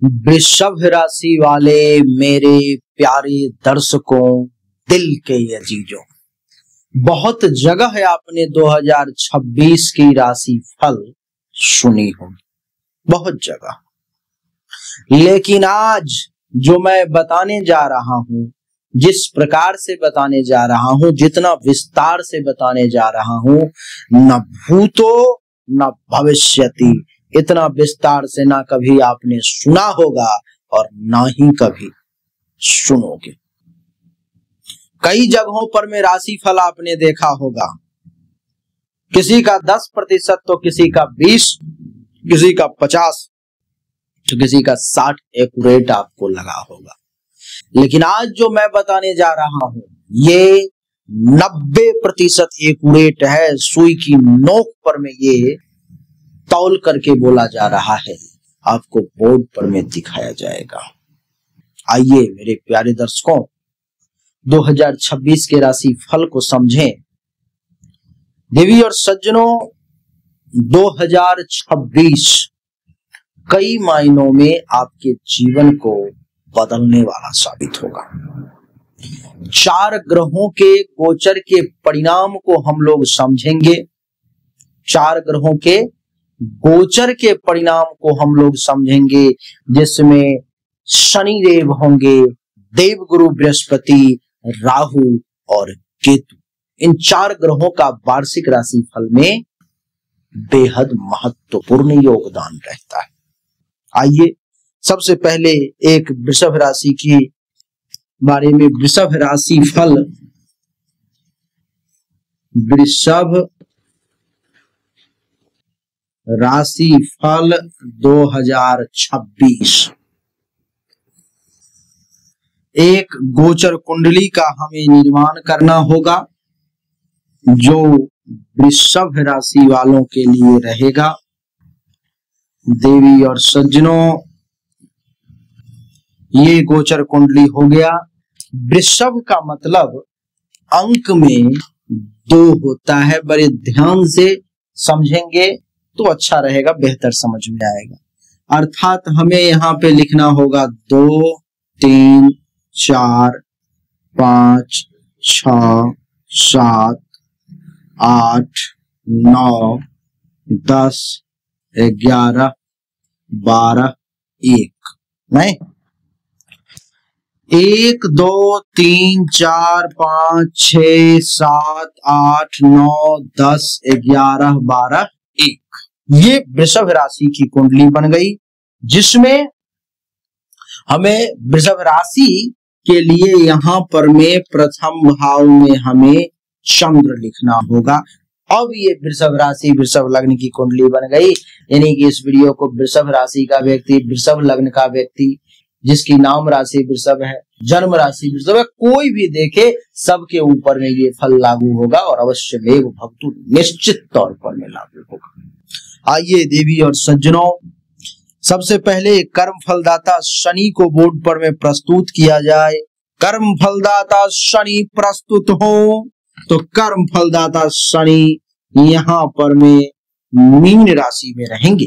वृषभ राशि वाले मेरे प्यारे दर्शकों, दिल के अजीजों, बहुत जगह है आपने 2026 की राशि फल सुनी हो, बहुत जगह। लेकिन आज जो मैं बताने जा रहा हूं, जिस प्रकार से बताने जा रहा हूं, जितना विस्तार से बताने जा रहा हूं, न भूतो न भविष्यति, इतना विस्तार से ना कभी आपने सुना होगा और ना ही कभी सुनोगे। कई जगहों पर में राशि फल आपने देखा होगा, किसी का 10% तो किसी का 20, किसी का 50 तो किसी का 60 एक्यूरेट आपको लगा होगा। लेकिन आज जो मैं बताने जा रहा हूं ये 90% एक्यूरेट है। सुई की नोक पर में ये तौल करके बोला जा रहा है, आपको बोर्ड पर में दिखाया जाएगा। आइए मेरे प्यारे दर्शकों, 2026 के राशि फल को समझें। देवी और सज्जनों, 2026 कई मायनों में आपके जीवन को बदलने वाला साबित होगा। 4 ग्रहों के गोचर के परिणाम को हम लोग समझेंगे। 4 ग्रहों के गोचर के परिणाम को हम लोग समझेंगे, जिसमें शनि देव होंगे, देवगुरु बृहस्पति, राहु और केतु। इन 4 ग्रहों का वार्षिक राशि फल में बेहद महत्वपूर्ण योगदान रहता है। आइए सबसे पहले एक वृषभ राशि के बारे में, वृषभ राशि फल, वृषभ राशि फल 2026। एक गोचर कुंडली का हमें निर्माण करना होगा जो वृषभ राशि वालों के लिए रहेगा। देवी और सज्जनों, ये गोचर कुंडली हो गया। वृषभ का मतलब अंक में 2 होता है। बड़े ध्यान से समझेंगे तो अच्छा रहेगा, बेहतर समझ में आएगा। अर्थात हमें यहाँ पे लिखना होगा 2, 3, 4, 5, 6, 7, 8, 9, 10, 11, 12, 1 नहीं, 1, 2, 3, 4, 5, 6, 7, 8, 9, 10, 11, 12, 1। ये वृषभ राशि की कुंडली बन गई, जिसमें हमें वृषभ राशि के लिए यहाँ पर में प्रथम भाव में हमें चंद्र लिखना होगा। अब ये वृषभ राशि वृषभ लग्न की कुंडली बन गई, यानी कि इस वीडियो को वृषभ राशि का व्यक्ति, वृषभ लग्न का व्यक्ति, जिसकी नाम राशि वृषभ है, जन्म राशि वृषभ है, कोई भी देखे सबके ऊपर में ये फल लागू होगा और अवश्य मेव भवतु, निश्चित तौर पर में लागू होगा। आइए देवी और सज्जनों, सबसे पहले कर्म फलदाता शनि को बोर्ड पर में प्रस्तुत किया जाए। कर्म फलदाता शनि प्रस्तुत हो तो कर्म फलदाता शनि यहाँ पर में मीन राशि में रहेंगे,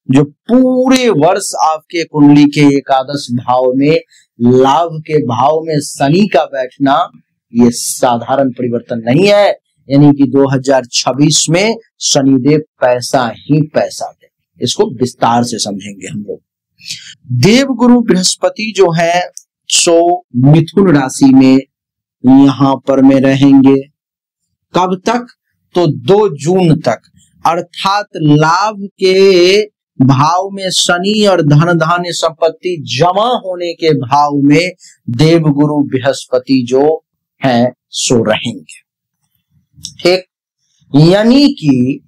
जो पूरे वर्ष आपके कुंडली के एकादश भाव में, लाभ के भाव में शनि का बैठना ये साधारण परिवर्तन नहीं है। यानी कि 2026 में शनिदेव पैसा ही पैसा दे। इसको विस्तार से समझेंगे हम लोग। देवगुरु बृहस्पति जो है सो मिथुन राशि में यहाँ पर में रहेंगे। कब तक? तो 2 जून तक। अर्थात लाभ के भाव में शनि और धन धान्य संपत्ति जमा होने के भाव में देवगुरु बृहस्पति जो है सो रहेंगे। ठीक, यानी कि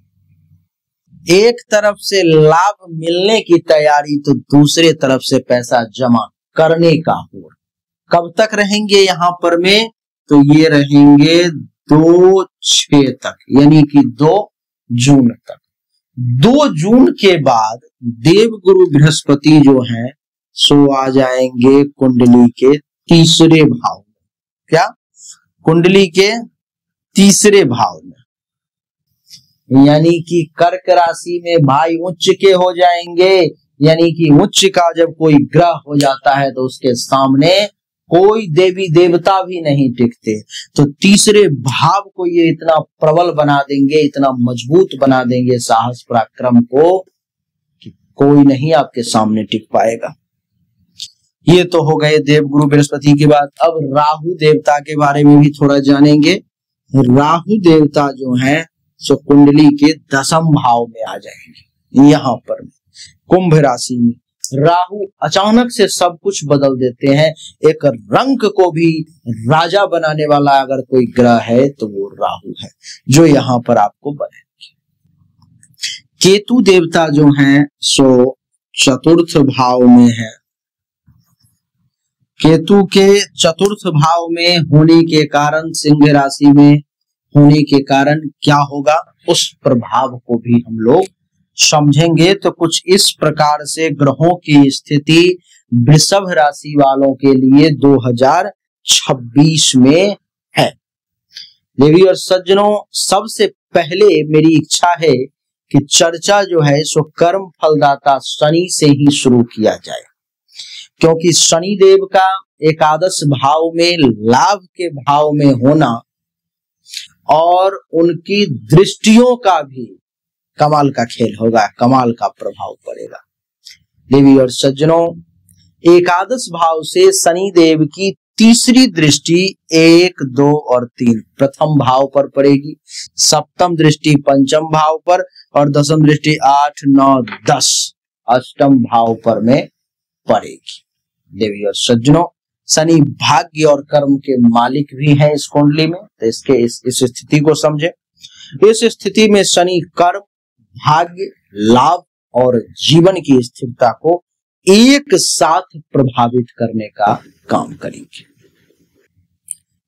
एक तरफ से लाभ मिलने की तैयारी तो दूसरे तरफ से पैसा जमा करने का हो। कब तक रहेंगे यहाँ पर में? तो ये रहेंगे 2/6 तक, यानी कि 2 जून तक। 2 जून के बाद देवगुरु बृहस्पति जो है सो आ जाएंगे कुंडली के तीसरे भाव में। क्या? कुंडली के तीसरे भाव में, यानी कि कर्क राशि में भाई उच्च के हो जाएंगे, यानी कि उच्च का जब कोई ग्रह हो जाता है तो उसके सामने कोई देवी देवता भी नहीं टिकते। तो तीसरे भाव को ये इतना प्रबल बना देंगे, इतना मजबूत बना देंगे साहस पराक्रम को कि कोई नहीं आपके सामने टिक पाएगा। ये तो हो गए देवगुरु बृहस्पति की बात। अब राहु देवता के बारे में भी थोड़ा जानेंगे। राहु देवता जो हैं सो कुंडली के 10वें भाव में आ जाएंगे। यहाँ पर कुंभ राशि में राहु अचानक से सब कुछ बदल देते हैं। एक रंग को भी राजा बनाने वाला अगर कोई ग्रह है तो वो राहु है, जो यहाँ पर आपको बनेंगे। केतु देवता जो हैं सो चतुर्थ भाव में है। केतु के चतुर्थ भाव में होने के कारण, सिंह राशि में होने के कारण क्या होगा, उस प्रभाव को भी हम लोग समझेंगे। तो कुछ इस प्रकार से ग्रहों की स्थिति वृषभ राशि वालों के लिए 2026 में है। देवी और सज्जनों, सबसे पहले मेरी इच्छा है कि चर्चा जो है सो कर्म फलदाता शनि से ही शुरू किया जाए, क्योंकि शनि देव का एकादश भाव में लाभ के भाव में होना और उनकी दृष्टियों का भी कमाल का खेल होगा, कमाल का प्रभाव पड़ेगा। देवी और सज्जनों, एकादश भाव से शनि देव की तीसरी दृष्टि 1, 2 और 3 प्रथम भाव पर पड़ेगी, सप्तम दृष्टि पंचम भाव पर और दसम दृष्टि 8, 9, 10 अष्टम भाव पर में पड़ेगी। देवी और सज्जनों, शनि भाग्य और कर्म के मालिक भी हैं इस कुंडली में। तो इसके इस स्थिति को समझे। इस स्थिति में शनि कर्म, भाग्य, लाभ और जीवन की स्थिरता को एक साथ प्रभावित करने का काम करेंगे।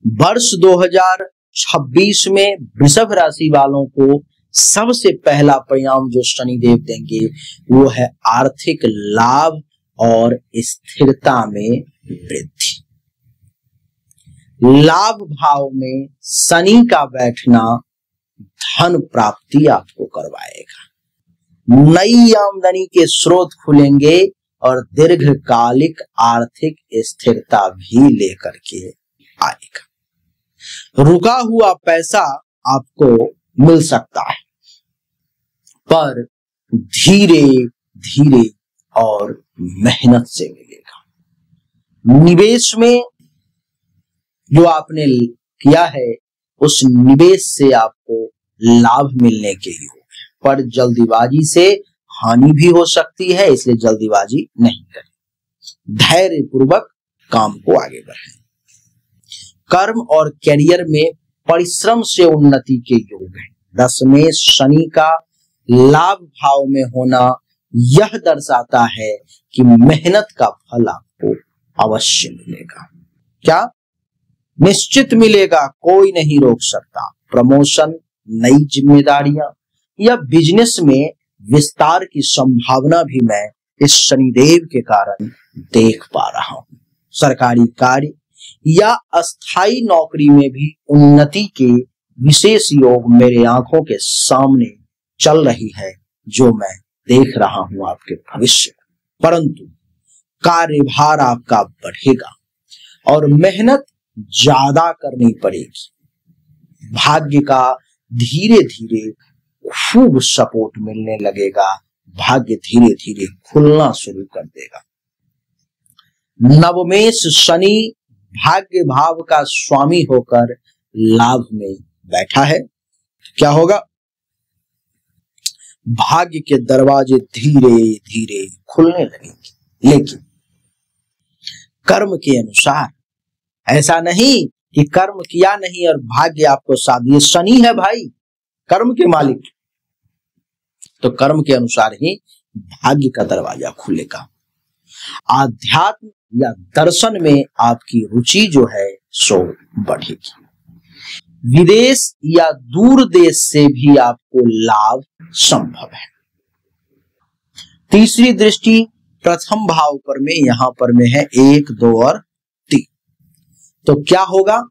वर्ष 2026 में वृषभ राशि वालों को सबसे पहला परिणाम जो शनि देव देंगे वो है आर्थिक लाभ और स्थिरता में वृद्धि। लाभ भाव में शनि का बैठना धन प्राप्ति आपको करवाएगा। नई आमदनी के स्रोत खुलेंगे और दीर्घकालिक आर्थिक स्थिरता भी लेकर के आएगा। रुका हुआ पैसा आपको मिल सकता है, पर धीरे धीरे और मेहनत से मिलेगा। निवेश में जो आपने किया है उस निवेश से आपको लाभ मिलने के योग, पर जल्दीबाजी से हानि भी हो सकती है, इसलिए जल्दीबाजी नहीं करें। धैर्य पूर्वक काम को आगे बढ़ाएं। कर्म और कैरियर में परिश्रम से उन्नति के योग है। 10 में शनि का लाभ भाव में होना यह दर्शाता है कि मेहनत का फल आपको अवश्य मिलेगा। क्या? निश्चित मिलेगा, कोई नहीं रोक सकता। प्रमोशन, नई जिम्मेदारियां या बिजनेस में विस्तार की संभावना भी मैं इस शनिदेव के कारण देख पा रहा हूं। सरकारी कार्य या अस्थाई नौकरी में भी उन्नति के विशेष योग मेरे आंखों के सामने चल रही है, जो मैं देख रहा हूं आपके भविष्य। परंतु कार्यभार आपका बढ़ेगा और मेहनत ज्यादा करनी पड़ेगी। भाग्य का धीरे धीरे खूब सपोर्ट मिलने लगेगा। भाग्य धीरे धीरे खुलना शुरू कर देगा। नवमेश शनि भाग्य भाव का स्वामी होकर लाभ में बैठा है। क्या होगा? भाग्य के दरवाजे धीरे धीरे खुलने लगेंगे, लेकिन कर्म के अनुसार। ऐसा नहीं कि कर्म किया नहीं और भाग्य आपको साथ दिए। शनि है भाई, कर्म के मालिक, तो कर्म के अनुसार ही भाग्य का दरवाजा खुलेगा। आध्यात्म या दर्शन में आपकी रुचि जो है सो बढ़ेगी। विदेश या दूर देश से भी आपको लाभ संभव है। तीसरी दृष्टि प्रथम भाव पर में, यहां पर में है 1, 2 और 3। तो क्या होगा?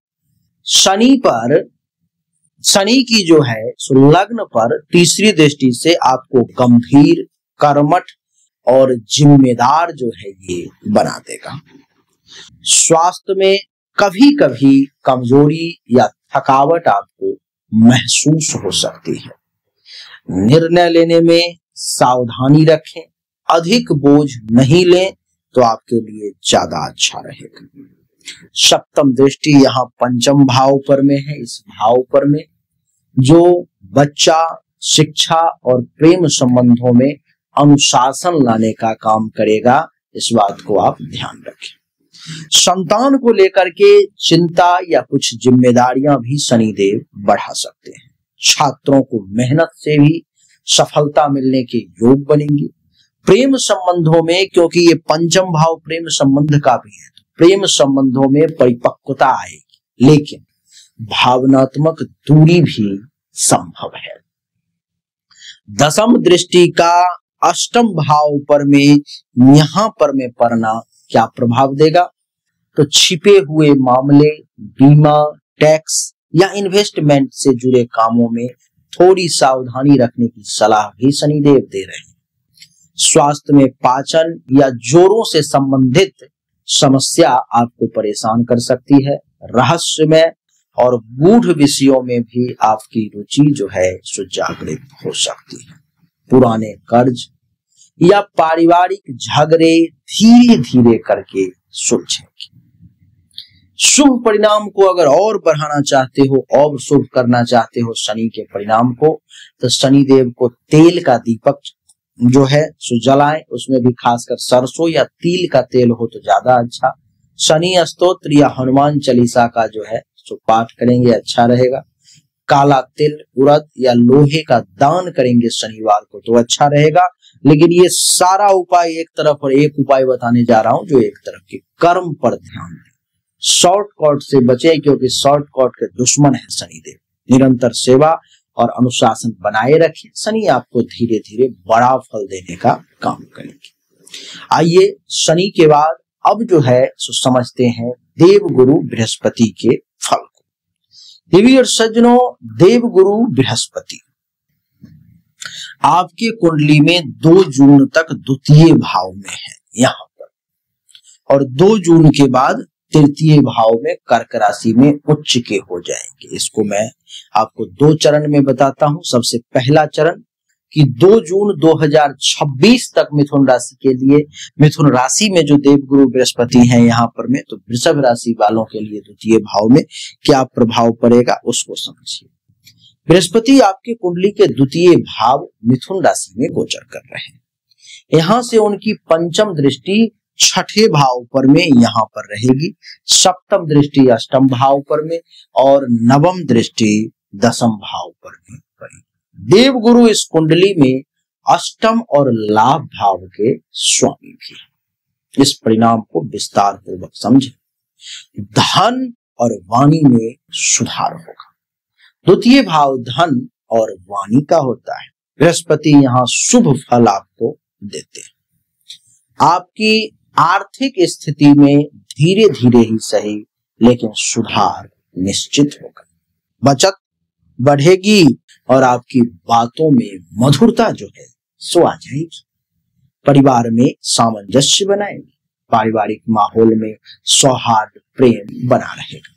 शनि की जो है सो लग्न पर तीसरी दृष्टि से आपको गंभीर, कर्मठ और जिम्मेदार जो है ये बना देगा। स्वास्थ्य में कभी कभी कमजोरी या थकावट आपको महसूस हो सकती है। निर्णय लेने में सावधानी रखें, अधिक बोझ नहीं लें तो आपके लिए ज्यादा अच्छा रहेगा। सप्तम दृष्टि यहाँ पंचम भाव पर में है। इस भाव पर में जो बच्चा शिक्षा और प्रेम संबंधों में अनुशासन लाने का काम करेगा, इस बात को आप ध्यान रखें। संतान को लेकर के चिंता या कुछ जिम्मेदारियां भी शनिदेव बढ़ा सकते हैं। छात्रों को मेहनत से भी सफलता मिलने के योग बनेंगे। प्रेम संबंधों में, क्योंकि ये पंचम भाव प्रेम संबंध का भी है, तो प्रेम संबंधों में परिपक्वता आएगी, लेकिन भावनात्मक दूरी भी संभव है। दसम दृष्टि का अष्टम भाव पर में यहां पर में पड़ना क्या प्रभाव देगा? तो छिपे हुए मामले, बीमा, टैक्स या इन्वेस्टमेंट से जुड़े कामों में थोड़ी सावधानी रखने की सलाह भी शनिदेव दे रहे हैं। स्वास्थ्य में पाचन या जोड़ों से संबंधित समस्या आपको परेशान कर सकती है। रहस्यमय और गूढ़ विषयों में भी आपकी रुचि जो है सो जागृत हो सकती है। पुराने कर्ज या पारिवारिक झगड़े धीरे धीरे करके सुलझेंगे। शुभ परिणाम को अगर और बढ़ाना चाहते हो, और शुभ करना चाहते हो शनि के परिणाम को, तो शनिदेव को तेल का दीपक जो है सो जलाएं। उसमें भी खासकर सरसों या तिल का तेल हो तो ज्यादा अच्छा। शनि स्तोत्र या हनुमान चालीसा का जो है सो पाठ करेंगे, अच्छा रहेगा। काला तिल, उड़द या लोहे का दान करेंगे शनिवार को तो अच्छा रहेगा। लेकिन ये सारा उपाय एक तरफ, और एक उपाय बताने जा रहा हूं जो एक तरफ के कर्म पर ध्यान दें। शॉर्टकट से बचें, क्योंकि शॉर्टकट के दुश्मन है शनिदेव। निरंतर सेवा और अनुशासन बनाए रखें, शनि आपको धीरे धीरे बड़ा फल देने का काम करेंगे। आइए शनि के बाद अब जो है सो समझते हैं देवगुरु बृहस्पति के फल को। देवी और सज्जनों, देवगुरु बृहस्पति आपके कुंडली में 2 जून तक द्वितीय भाव में है यहाँ पर, और 2 जून के बाद तृतीय भाव में कर्क राशि में उच्च के हो जाएंगे। इसको मैं आपको 2 चरण में बताता हूं। सबसे पहला चरण कि 2 जून 2026 तक मिथुन राशि के लिए, मिथुन राशि में जो देवगुरु बृहस्पति हैं यहाँ पर में, तो वृषभ राशि वालों के लिए द्वितीय भाव में क्या प्रभाव पड़ेगा उसको समझिए। बृहस्पति आपके कुंडली के द्वितीय भाव मिथुन राशि में गोचर कर रहे हैं। यहां से उनकी पंचम दृष्टि छठे भाव पर में यहां पर रहेगी, सप्तम दृष्टि अष्टम भाव पर में, और नवम दृष्टि दसम भाव पर में पड़ेगी। देवगुरु इस कुंडली में अष्टम और लाभ भाव के स्वामी भी है। इस परिणाम को विस्तार पूर्वक समझें। धन और वाणी में सुधार होगा। द्वितीय भाव धन और वाणी का होता है। बृहस्पति यहाँ शुभ फल आपको देते हैं। आपकी आर्थिक स्थिति में धीरे धीरे ही सही, लेकिन सुधार निश्चित होगा। बचत बढ़ेगी और आपकी बातों में मधुरता जो है सो आ जाएगी। परिवार में सामंजस्य बनाएंगे। पारिवारिक माहौल में सौहार्द प्रेम बना रहेगा।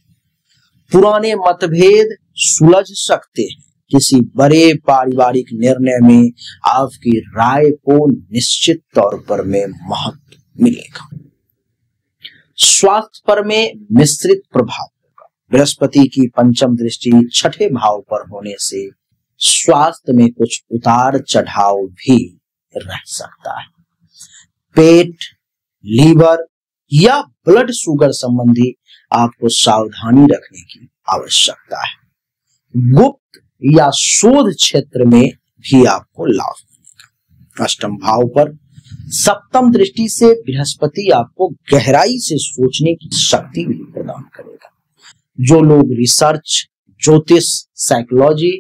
पुराने मतभेद सुलझ सकते हैं। किसी बड़े पारिवारिक निर्णय में आपकी राय को निश्चित तौर पर में महत्व मिलेगा। स्वास्थ्य पर में मिश्रित प्रभाव होगा। बृहस्पति की पंचम दृष्टि छठे भाव पर होने से स्वास्थ्य में कुछ उतार चढ़ाव भी रह सकता है। पेट, लीवर या ब्लड शुगर संबंधी आपको सावधानी रखने की आवश्यकता है। गुप्त या शोध क्षेत्र में भी आपको लाभ मिलेगा। अष्टम भाव पर सप्तम दृष्टि से बृहस्पति आपको गहराई से सोचने की शक्ति भी प्रदान करेगा। जो लोग रिसर्च, ज्योतिष, साइकोलॉजी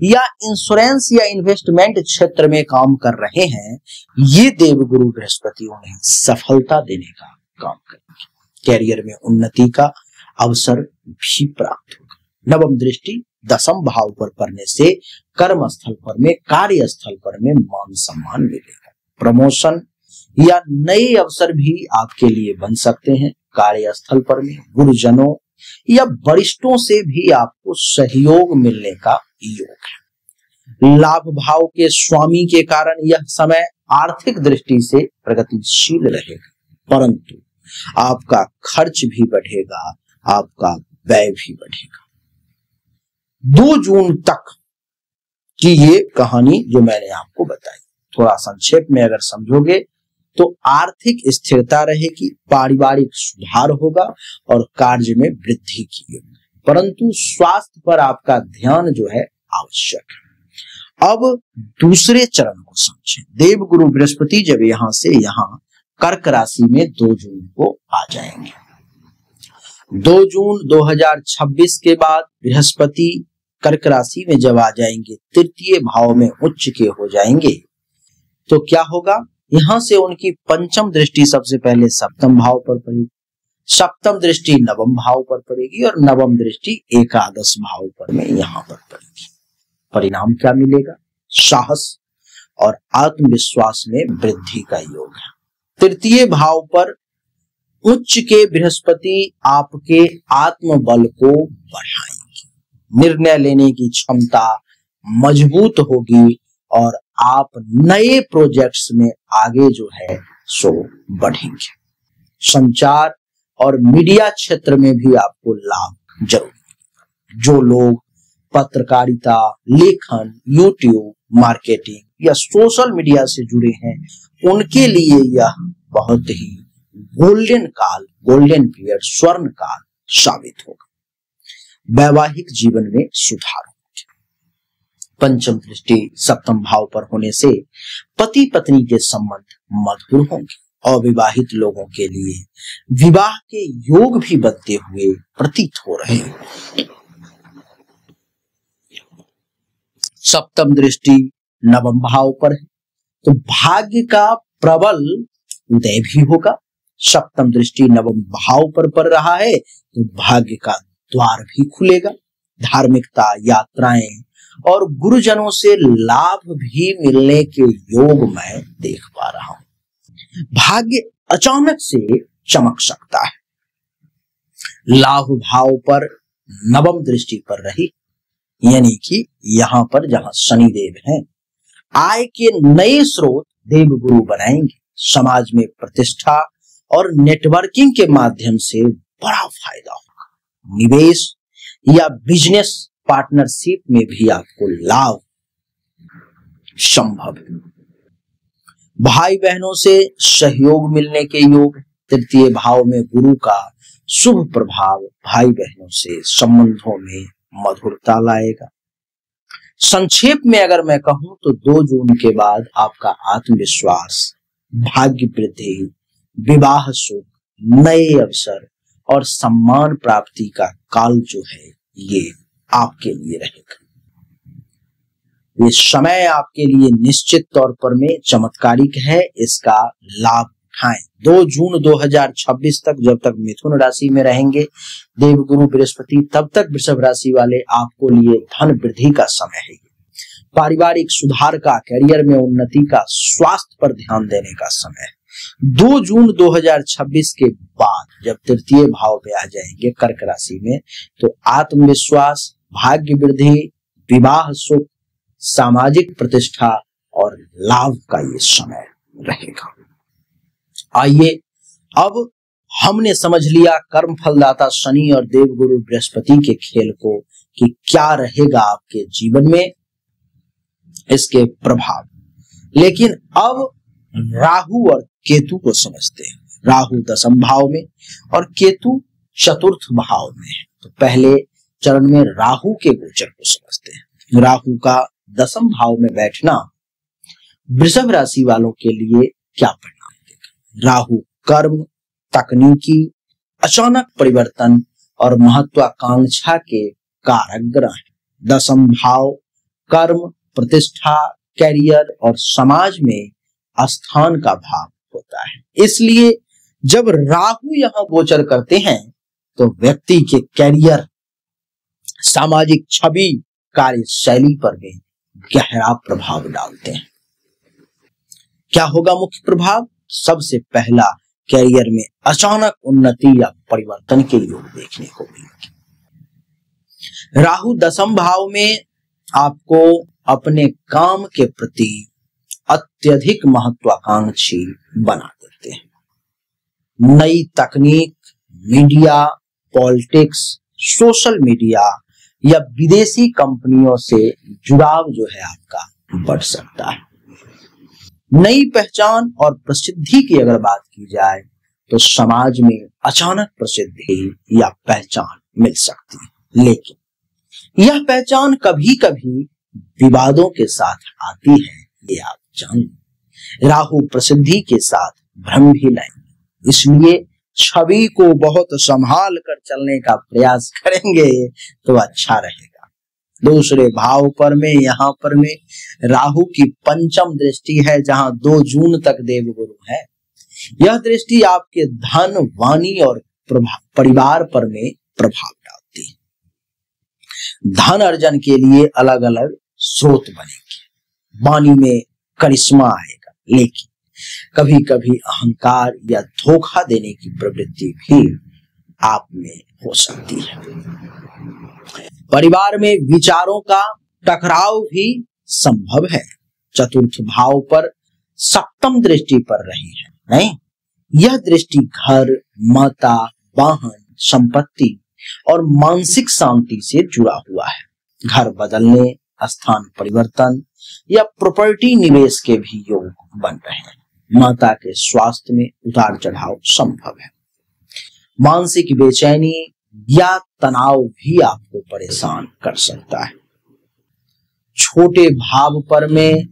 या इंश्योरेंस या इन्वेस्टमेंट क्षेत्र में काम कर रहे हैं, ये देवगुरु बृहस्पति उन्हें सफलता देने का काम करेंगे। कैरियर में उन्नति का अवसर भी प्राप्त होगा। नवम दृष्टि दसम भाव पर पड़ने से कर्म स्थल पर में, कार्य स्थल पर में मान सम्मान मिलेगा। प्रमोशन या नए अवसर भी आपके लिए बन सकते हैं। कार्यस्थल पर में गुरुजनों या वरिष्ठों से भी आपको सहयोग मिलने का योग है। लाभ भाव के स्वामी के कारण यह समय आर्थिक दृष्टि से प्रगतिशील रहेगा, परंतु आपका खर्च भी बढ़ेगा, आपका व्यय भी बढ़ेगा। 2 जून तक की ये कहानी जो मैंने आपको बताई, थोड़ा संक्षेप में अगर समझोगे तो आर्थिक स्थिरता रहेगी, पारिवारिक सुधार होगा और कार्य में वृद्धि की होगी, परंतु स्वास्थ्य पर आपका ध्यान जो है आवश्यक है। अब दूसरे चरण को समझें। देवगुरु बृहस्पति जब यहां से यहां कर्क राशि में 2 जून को आ जाएंगे। 2 जून 2026 के बाद बृहस्पति कर्क राशि में जब आ जाएंगे, तृतीय भाव में उच्च के हो जाएंगे, तो क्या होगा, यहां से उनकी पंचम दृष्टि सबसे पहले सप्तम भाव पर पड़ेगी, सप्तम दृष्टि नवम भाव पर पड़ेगी और नवम दृष्टि एकादश भाव पर में यहां पर पड़ेगी। परिणाम क्या मिलेगा, साहस और आत्मविश्वास में वृद्धि का योग है। तृतीय भाव पर उच्च के बृहस्पति आपके आत्मबल को बढ़ाएंगे, निर्णय लेने की क्षमता मजबूत होगी और आप नए प्रोजेक्ट्स में आगे जो है सो बढ़ेंगे। संचार और मीडिया क्षेत्र में भी आपको लाभ जरूर मिलेगा। जो लोग पत्रकारिता, लेखन, यूट्यूब, मार्केटिंग या सोशल मीडिया से जुड़े हैं, उनके लिए यह बहुत ही गोल्डन काल, गोल्डन पीरियड, स्वर्ण काल साबित होगा। वैवाहिक जीवन में सुधार। पंचम दृष्टि सप्तम भाव पर होने से पति पत्नी के संबंध मधुर होंगे। अविवाहित लोगों के लिए विवाह के योग भी बनते हुए प्रतीत हो रहे हैं। सप्तम दृष्टि नवम भाव पर है तो भाग्य का प्रबल उदय भी होगा। सप्तम दृष्टि नवम भाव पर पड़ रहा है तो भाग्य का द्वार भी खुलेगा। धार्मिकता, यात्राएं और गुरुजनों से लाभ भी मिलने के योग मैं देख पा रहा हूं। भाग्य अचानक से चमक सकता है। लाभ भाव पर नवम दृष्टि पर रही, यानी कि यहां पर जहां शनिदेव हैं, आय के नए स्रोत देवगुरु बनाएंगे। समाज में प्रतिष्ठा और नेटवर्किंग के माध्यम से बड़ा फायदा होगा। निवेश या बिजनेस पार्टनरशिप में भी आपको लाभ संभव है। भाई बहनों से सहयोग मिलने के योग। तृतीय भाव में गुरु का शुभ प्रभाव भाई बहनों से संबंधों में मधुरता लाएगा। संक्षेप में अगर मैं कहूं तो 2 जून के बाद आपका आत्मविश्वास, भाग्य वृद्धि, विवाह सुख, नए अवसर और सम्मान प्राप्ति का काल जो है ये आपके लिए रहेगा। ये समय आपके लिए निश्चित तौर पर में चमत्कारिक है, इसका लाभ उठाएं। 2 जून 2026 तक जब तक मिथुन राशि में रहेंगे देवगुरु बृहस्पति, तब तक वृषभ राशि वाले आपको लिए धन वृद्धि का समय है। पारिवारिक सुधार का, करियर में उन्नति का, स्वास्थ्य पर ध्यान देने का समय है। 2 जून 2026 के बाद जब तृतीय भाव पे आ जाएंगे कर्क राशि में, तो आत्मविश्वास, भाग्य वृद्धि, विवाह सुख, सामाजिक प्रतिष्ठा और लाभ का ये समय रहेगा। आइए अब हमने समझ लिया कर्म फलदाता शनि और देवगुरु बृहस्पति के खेल को कि क्या रहेगा आपके जीवन में इसके प्रभाव। लेकिन अब राहु और केतु को समझते हैं। राहु 10वें भाव में और केतु 4th भाव में है। तो पहले चरण में राहु के गोचर को समझते हैं। राहु का 10वें भाव में बैठना वृषभ राशि वालों के लिए क्या परिणाम देगा। राहु कर्म, तकनीकी, अचानक परिवर्तन और महत्वाकांक्षा के कारक ग्रह है। 10वें भाव कर्म, प्रतिष्ठा, कैरियर और समाज में स्थान का भाव होता है। इसलिए जब राहु यहां गोचर करते हैं तो व्यक्ति के कैरियर, सामाजिक छवि, कार्यशैली पर भी गहरा प्रभाव डालते हैं। क्या होगा मुख्य प्रभाव? सबसे पहला कैरियर में अचानक उन्नति या परिवर्तन के योग देखने को मिलेंगे। राहु दशम भाव में आपको अपने काम के प्रति अत्यधिक महत्वाकांक्षी बना देते हैं। नई तकनीक, मीडिया, पॉलिटिक्स, सोशल मीडिया या विदेशी कंपनियों से जुड़ाव जो है आपका बढ़ सकता है। नई पहचान और प्रसिद्धि की अगर बात की जाए तो समाज में अचानक प्रसिद्धि या पहचान मिल सकती है, लेकिन यह पहचान कभी कभी विवादों के साथ आती है, ये आप जानिए। राहु प्रसिद्धि के साथ भ्रम भी लाएंगे, इसलिए छवि को बहुत संभाल कर चलने का प्रयास करेंगे तो अच्छा रहेगा। दूसरे भाव पर में यहाँ पर में राहु की पंचम दृष्टि है, जहां 2 जून तक देवगुरु है। यह दृष्टि आपके धन, वाणी और परिवार पर में प्रभाव डालती है। धन अर्जन के लिए अलग अलग स्रोत बनेंगे, वाणी में करिश्मा आएगा, लेकिन कभी कभी अहंकार या धोखा देने की प्रवृत्ति भी आप में हो सकती है। परिवार में विचारों का टकराव भी संभव है। चतुर्थ भाव पर सप्तम दृष्टि पर रही है, नहीं, यह दृष्टि घर, माता, वाहन, संपत्ति और मानसिक शांति से जुड़ा हुआ है। घर बदलने, स्थान परिवर्तन या प्रॉपर्टी निवेश के भी योग बन रहे हैं। माता के स्वास्थ्य में उतार चढ़ाव संभव है। मानसिक बेचैनी या तनाव भी आपको परेशान कर सकता है। छठे भाव पर में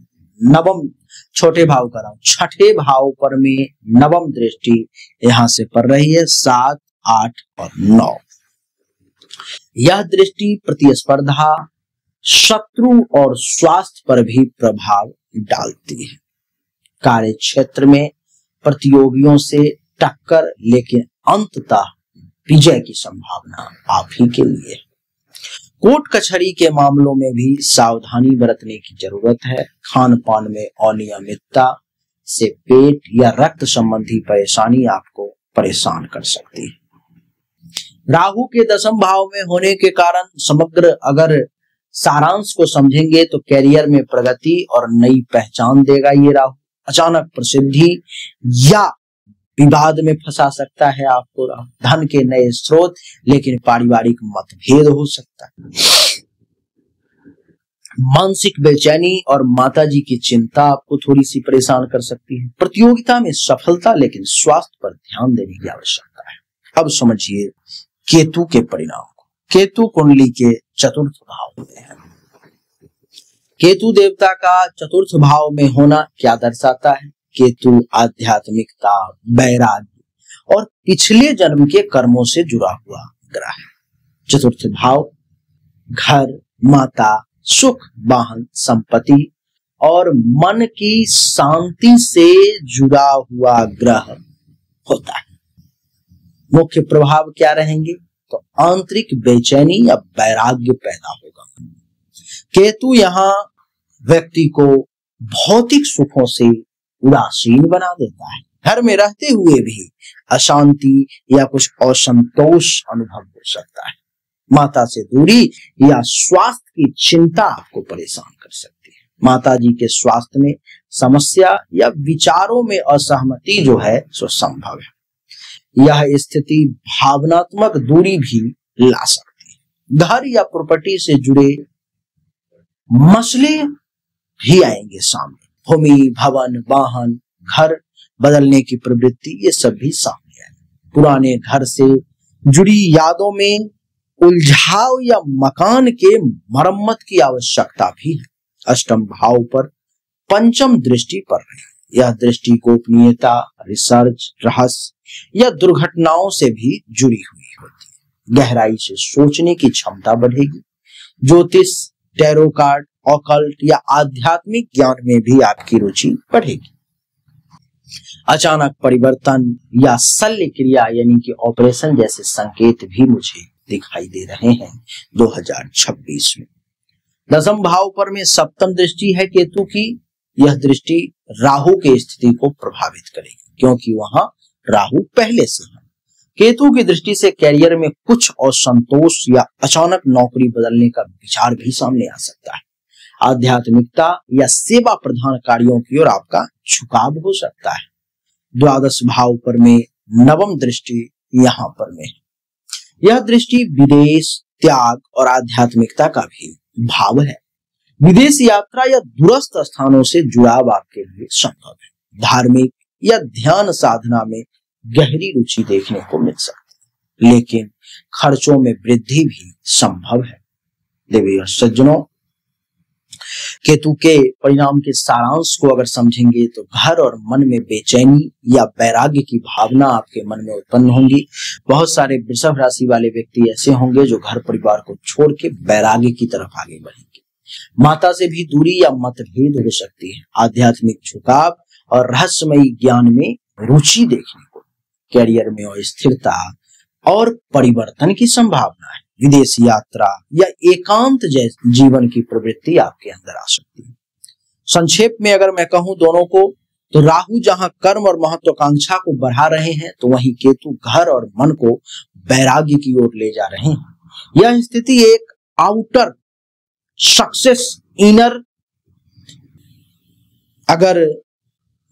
छठे भाव पर में नवम दृष्टि यहां से पड़ रही है, 7, 8 और 9। यह दृष्टि प्रतिस्पर्धा, शत्रु और स्वास्थ्य पर भी प्रभाव डालती है। कार्य क्षेत्र में प्रतियोगियों से टक्कर, लेकिन अंततः विजय की संभावना आप ही के लिए। कोर्ट कचहरी के मामलों में भी सावधानी बरतने की जरूरत है। खान पान में अनियमितता से पेट या रक्त संबंधी परेशानी आपको परेशान कर सकती है। राहु के दशम भाव में होने के कारण समग्र अगर सारांश को समझेंगे तो कैरियर में प्रगति और नई पहचान देगा ये राहु। अचानक प्रसिद्धि या विवाद में फंसा सकता है आपको राहु। धन के नए स्रोत, लेकिन पारिवारिक मतभेद हो सकता है। मानसिक बेचैनी और माताजी की चिंता आपको थोड़ी सी परेशान कर सकती है। प्रतियोगिता में सफलता, लेकिन स्वास्थ्य पर ध्यान देने की आवश्यकता है। अब समझिए केतु के परिणाम को। केतु कुंडली के चतुर्थ भाव में है। केतु देवता का चतुर्थ भाव में होना क्या दर्शाता है? केतु आध्यात्मिकता, वैराग्य और पिछले जन्म के कर्मों से जुड़ा हुआ ग्रह है। चतुर्थ भाव घर, माता, सुख, वाहन, संपत्ति और मन की शांति से जुड़ा हुआ ग्रह होता है। मुख्य प्रभाव क्या रहेंगे? तो आंतरिक बेचैनी या वैराग्य पैदा होगा। केतु यहाँ व्यक्ति को भौतिक सुखों से उदासीन बना देता है। घर में रहते हुए भी अशांति या कुछ असंतोष अनुभव हो सकता है। माता से दूरी या स्वास्थ्य की चिंता आपको परेशान कर सकती है। माता जी के स्वास्थ्य में समस्या या विचारों में असहमति जो है सो संभव है। यह स्थिति भावनात्मक दूरी भी ला सकती है। घर या प्रॉपर्टी से जुड़े मसले भी आएंगे सामने। भूमि, भवन, वाहन, घर बदलने की प्रवृत्ति, ये सब भी सामने आए। पुराने घर से जुड़ी यादों में उलझाव या मकान के मरम्मत की आवश्यकता भी है। अष्टम भाव पर पंचम दृष्टि पर रही। यह दृष्टि गोपनीयता, रिसर्च, रहस्य या दुर्घटनाओं से भी जुड़ी हुई होती है। गहराई से सोचने की क्षमता बढ़ेगी। ज्योतिष, टैरो कार्ड, ऑकल्ट या आध्यात्मिक ज्ञान में भी आपकी रुचि बढ़ेगी। अचानक परिवर्तन या शल्य क्रिया यानी कि ऑपरेशन जैसे संकेत भी मुझे दिखाई दे रहे हैं 2026 में। दसम भाव पर में सप्तम दृष्टि है केतु की। यह दृष्टि राहु की स्थिति को प्रभावित करेगी, क्योंकि वहां राहु पहले से है। केतु की दृष्टि से कैरियर में कुछ असंतोष या अचानक नौकरी बदलने का विचार भी सामने आ सकता है। आध्यात्मिकता या सेवा प्रधान कार्यों की ओर आपका झुकाव हो सकता है। द्वादश भाव पर में नवम दृष्टि यहाँ पर में है। यह दृष्टि विदेश, त्याग और आध्यात्मिकता का भी भाव है। विदेश यात्रा या दूरस्थ स्थानों से जुड़ाव आपके लिए संभव है। धार्मिक या ध्यान साधना में गहरी रुचि देखने को मिल सकती है, लेकिन खर्चों में वृद्धि भी संभव है। देवी और सज्जनों, केतु के परिणाम के सारांश को अगर समझेंगे तो घर और मन में बेचैनी या वैराग्य की भावना आपके मन में उत्पन्न होंगी। बहुत सारे वृषभ राशि वाले व्यक्ति ऐसे होंगे जो घर परिवार को छोड़ के वैराग्य की तरफ आगे बढ़ेंगे। माता से भी दूरी या मतभेद हो सकती है। आध्यात्मिक झुकाव और रहस्यमयी ज्ञान में रुचि देखने को, कैरियर में अस्थिरता और परिवर्तन की संभावना है। विदेश यात्रा या एकांत जैसे जीवन की प्रवृत्ति आपके अंदर आ सकती है। संक्षेप में अगर मैं कहूं दोनों को, तो राहु जहां कर्म और महत्वाकांक्षा को बढ़ा रहे हैं, तो वहीं केतु घर और मन को वैराग्य की ओर ले जा रहे हैं। यह स्थिति एक आउटर सक्सेस, इनर अगर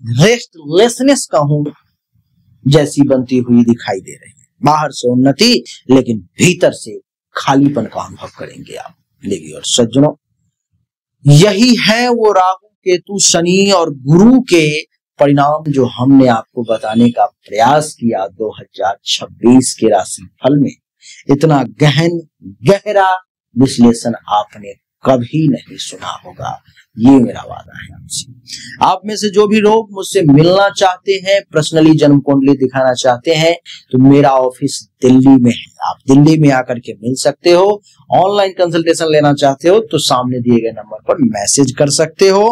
रेस्टलेसनेस कहूं जैसी बनती हुई दिखाई दे रही है। बाहर से उन्नति, लेकिन भीतर से खालीपन का अनुभव करेंगे आप। देवी और सज्जनों, यही है वो राहु, केतु, शनि और गुरु के परिणाम जो हमने आपको बताने का प्रयास किया 2026 के राशि फल में। इतना गहन गहरा विश्लेषण आपने कभी नहीं सुना होगा, ये मेरा वादा है आपसे। आप में से जो भी लोग मुझसे मिलना चाहते हैं, पर्सनली जन्म कुंडली दिखाना चाहते हैं, तो मेरा ऑफिस दिल्ली में है। आप दिल्ली में आकर के मिल सकते हो। ऑनलाइन कंसल्टेशन लेना चाहते हो तो सामने दिए गए नंबर पर मैसेज कर सकते हो।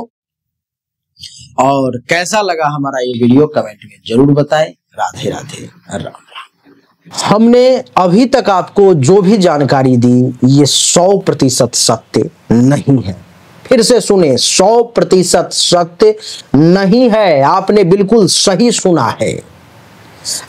और कैसा लगा हमारा ये वीडियो कमेंट में जरूर बताएं। राधे राधे, राम राम। हमने अभी तक आपको जो भी जानकारी दी, ये 100% सत्य नहीं है। फिर से सुने, 100% सत्य नहीं है। आपने बिल्कुल सही सुना है।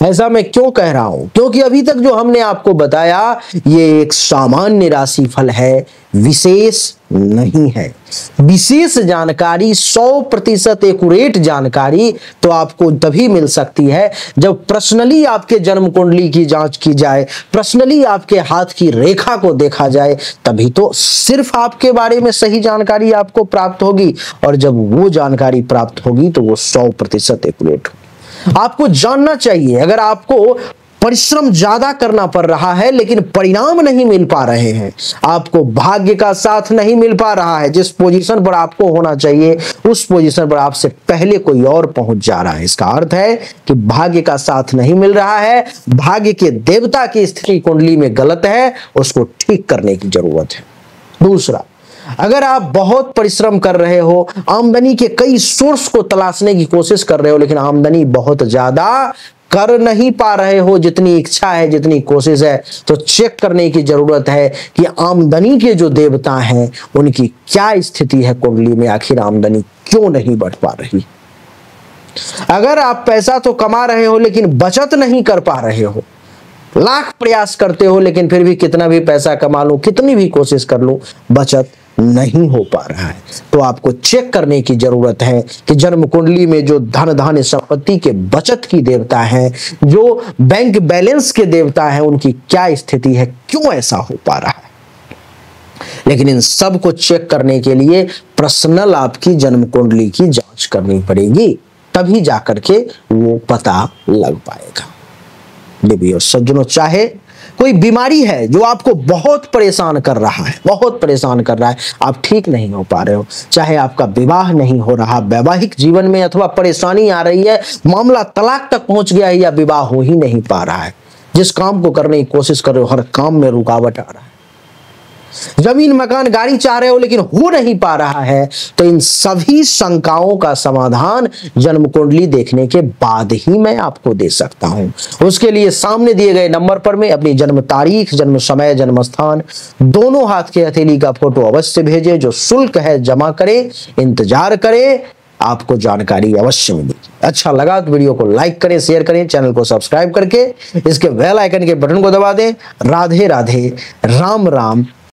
ऐसा मैं क्यों कह रहा हूं? क्योंकि अभी तक जो हमने आपको बताया, ये एक सामान्य राशि फल है, विशेष नहीं है। विशेष जानकारी, 100% एक्यूरेट जानकारी तो आपको तभी मिल सकती है जब पर्सनली आपके जन्म कुंडली की जांच की जाए, पर्सनली आपके हाथ की रेखा को देखा जाए, तभी तो सिर्फ आपके बारे में सही जानकारी आपको प्राप्त होगी। और जब वो जानकारी प्राप्त होगी तो वो 100% एक्यूरेट होगी। आपको जानना चाहिए, अगर आपको परिश्रम ज्यादा करना पड़ रहा है लेकिन परिणाम नहीं मिल पा रहे हैं, आपको भाग्य का साथ नहीं मिल पा रहा है, जिस पोजीशन पर आपको होना चाहिए उस पोजीशन पर आपसे पहले कोई और पहुंच जा रहा है, इसका अर्थ है कि भाग्य का साथ नहीं मिल रहा है, भाग्य के देवता की स्थिति कुंडली में गलत है, उसको ठीक करने की जरूरत है। दूसरा, अगर आप बहुत परिश्रम कर रहे हो, आमदनी के कई सोर्स को तलाशने की कोशिश कर रहे हो, लेकिन आमदनी बहुत ज्यादा कर नहीं पा रहे हो जितनी इच्छा है, जितनी कोशिश है, तो चेक करने की जरूरत है कि आमदनी के जो देवता हैं उनकी क्या स्थिति है कुंडली में, आखिर आमदनी क्यों नहीं बढ़ पा रही। अगर आप पैसा तो कमा रहे हो लेकिन बचत नहीं कर पा रहे हो, लाख प्रयास करते हो लेकिन फिर भी कितना भी पैसा कमा लूं, कितनी भी कोशिश कर लूं, बचत नहीं हो पा रहा है, तो आपको चेक करने की जरूरत है कि जन्म कुंडली में जो धन धान्य संपत्ति के बचत की देवता है, जो बैंक बैलेंस के देवता है, उनकी क्या स्थिति है, क्यों ऐसा हो पा रहा है। लेकिन इन सब को चेक करने के लिए पर्सनल आपकी जन्म कुंडली की जांच करनी पड़ेगी, तभी जाकर के वो पता लग पाएगा। देवी और सज्जनों, चाहे कोई बीमारी है जो आपको बहुत परेशान कर रहा है, बहुत परेशान कर रहा है, आप ठीक नहीं हो पा रहे हो, चाहे आपका विवाह नहीं हो रहा, वैवाहिक जीवन में अथवा परेशानी आ रही है, मामला तलाक तक पहुंच गया है या विवाह हो ही नहीं पा रहा है, जिस काम को करने की कोशिश कर रहे हो हर काम में रुकावट आ रहा है, जमीन मकान गाड़ी चाह रहे हो लेकिन हो नहीं पा रहा है, तो इन सभी शंकाओं का समाधान जन्म कुंडली देखने के बाद ही मैं आपको दे सकता हूं। उसके लिए सामने दिए गए नंबर पर मैं अपनी जन्म तारीख, जन्म समय, जन्म स्थान, दोनों हाथ के हथेली का फोटो अवश्य भेजें। जो शुल्क है जमा करें, इंतजार करें, आपको जानकारी अवश्य मिलेगी। अच्छा लगा तो वीडियो को लाइक करें, शेयर करें, चैनल को सब्सक्राइब करके इसके बेल आइकन के बटन को दबा दें। राधे राधे, राम राम।